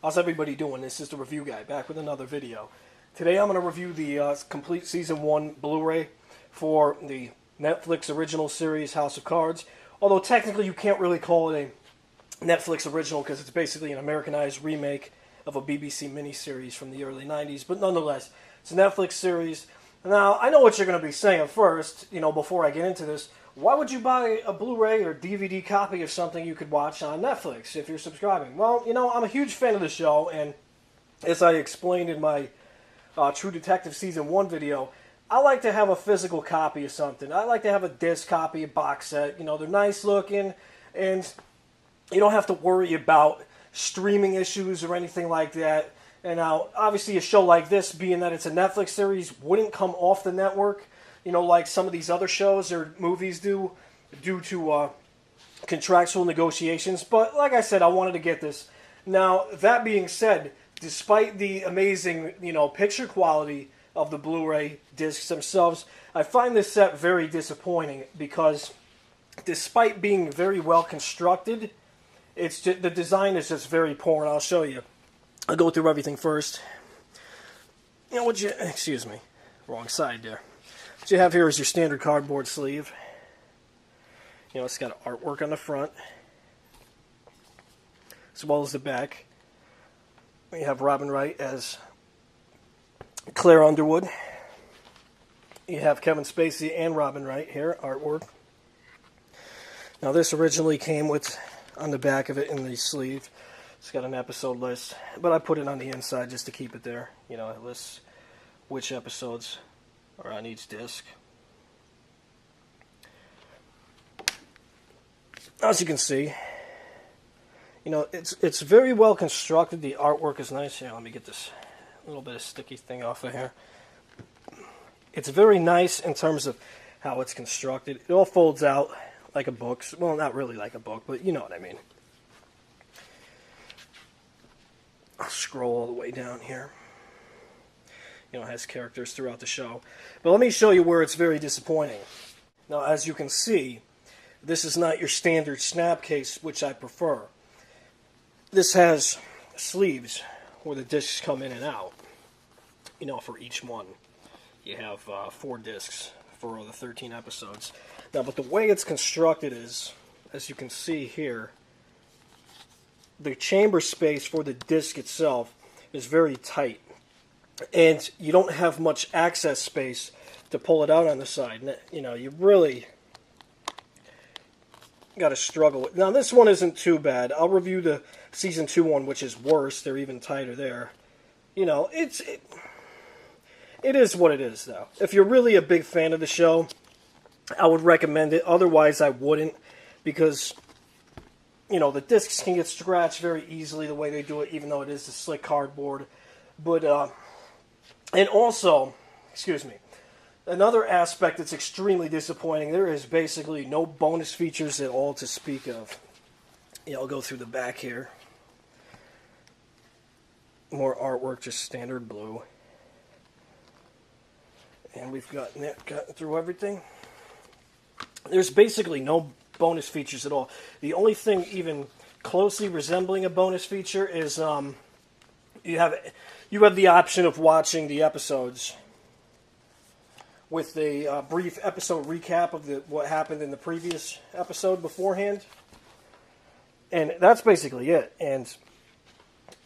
How's everybody doing? This is the Review Guy, back with another video. Today I'm going to review the complete Season 1 Blu-ray for the Netflix original series House of Cards. Although technically you can't really call it a Netflix original because it's basically an Americanized remake of a BBC miniseries from the early 90s. But nonetheless, it's a Netflix series. Now, I know what you're going to be saying first, before I get into this. Why would you buy a Blu-ray or DVD copy of something you could watch on Netflix if you're subscribing? Well, I'm a huge fan of the show, and as I explained in my True Detective Season 1 video, I like to have a physical copy of something. I like to have a disc copy, a box set. They're nice looking, and you don't have to worry about streaming issues or anything like that. And now, obviously, a show like this, being that it's a Netflix series, wouldn't come off the network, like some of these other shows or movies do, due to contractual negotiations. But like I said, I wanted to get this. Now, that being said, despite the amazing, picture quality of the Blu-ray discs themselves, I find this set very disappointing because despite being very well constructed, it's just, the design is just very poor, and I'll show you. I'll go through everything first. Excuse me, wrong side there. What you have here is your standard cardboard sleeve. It's got artwork on the front, as well as the back. We have Robin Wright as Claire Underwood. You have Kevin Spacey and Robin Wright here, artwork. Now this originally came with, on the back of it in the sleeve, it's got an episode list, but I put it on the inside just to keep it there. It lists which episodes are on each disc. As you can see, it's very well constructed. The artwork is nice. Here, let me get this little bit of sticky thing off of here. It's very nice in terms of how it's constructed. It all folds out like a book. Well, not really like a book, but you know what I mean. I'll scroll all the way down here. It has characters throughout the show. But let me show you where it's very disappointing. Now, as you can see, this is not your standard snap case, which I prefer. This has sleeves where the discs come in and out, for each one. You have 4 discs for the 13 episodes. Now, but the way it's constructed is, as you can see here, the chamber space for the disc itself is very tight. And you don't have much access space to pull it out on the side. You really got to struggle with. Now, this one isn't too bad. I'll review the Season 2 one, which is worse. They're even tighter there. It is what it is, though. If you're really a big fan of the show, I would recommend it. Otherwise, I wouldn't, because the discs can get scratched very easily the way they do it, even though it is a slick cardboard. But, and also, excuse me, another aspect that's extremely disappointing, there is basically no bonus features at all to speak of. I'll go through the back here. More artwork, just standard blue. And we've gotten through everything. There's basically no bonus features at all. The only thing even closely resembling a bonus feature is you have the option of watching the episodes with a brief episode recap of what happened in the previous episode beforehand. And that's basically it. And,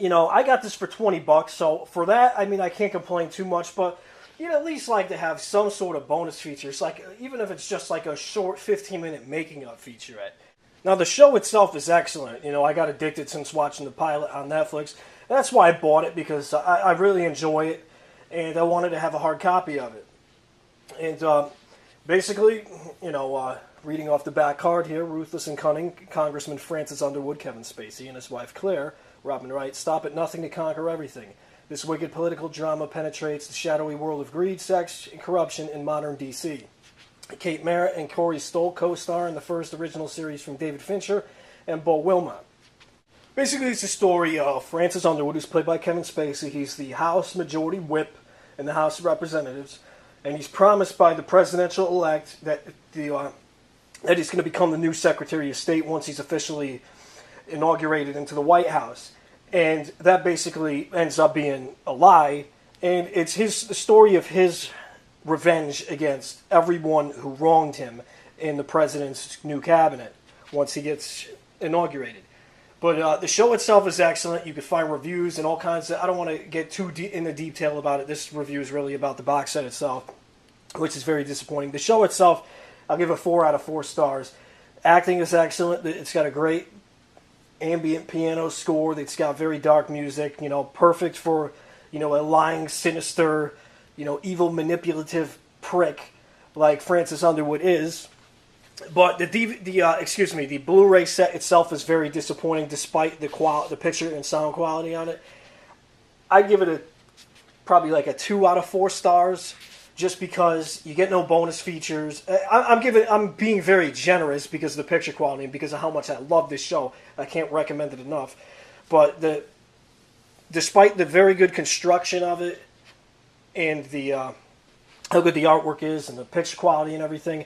I got this for $20, so for that, I can't complain too much, but you'd at least like to have some sort of bonus features, like even if it's just like a short 15-minute making-up featurette. Now, the show itself is excellent. I got addicted since watching the pilot on Netflix. That's why I bought it, because I really enjoy it, and I wanted to have a hard copy of it. And basically, reading off the back card here, ruthless and cunning, Congressman Francis Underwood, Kevin Spacey, and his wife Claire, Robin Wright, stop at nothing to conquer everything. This wicked political drama penetrates the shadowy world of greed, sex, and corruption in modern D.C. Kate Merritt and Corey Stoll co-star in the first original series from David Fincher and Beau Wilmot. Basically, it's the story of Francis Underwood, who's played by Kevin Spacey. He's the House Majority Whip in the House of Representatives, and he's promised by the presidential-elect that he's going to become the new Secretary of State once he's officially inaugurated into the White House. and that basically ends up being a lie. And it's the story of his revenge against everyone who wronged him in the president's new cabinet once he gets inaugurated. But the show itself is excellent. You can find reviews and all kinds of... I don't want to get too into detail about it. This review is really about the box set itself, which is very disappointing. The show itself, I'll give a 4 out of 4 stars. Acting is excellent. It's got a great ambient piano score. It's got very dark music, perfect for, a lying, sinister, evil, manipulative prick like Francis Underwood is. But the Blu-ray set itself is very disappointing, despite the picture and sound quality on it. I'd give it probably like a 2 out of 4 stars, just because you get no bonus features. I'm being very generous because of the picture quality and because of how much I love this show. I can't recommend it enough. But despite the very good construction of it and how good the artwork is and the picture quality and everything,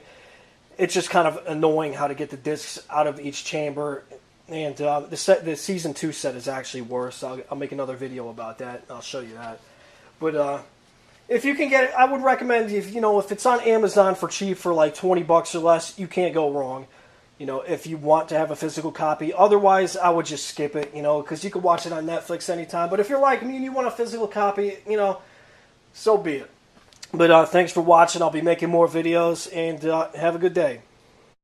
it's just kind of annoying how to get the discs out of each chamber. And the season 2 set is actually worse. I'll make another video about that. I'll show you that. But if you can get it, I would recommend if it's on Amazon for cheap for like $20 or less, you can't go wrong. If you want to have a physical copy. Otherwise, I would just skip it. Because you can watch it on Netflix anytime. But if you're like me and you want a physical copy, so be it. But thanks for watching. I'll be making more videos, and have a good day.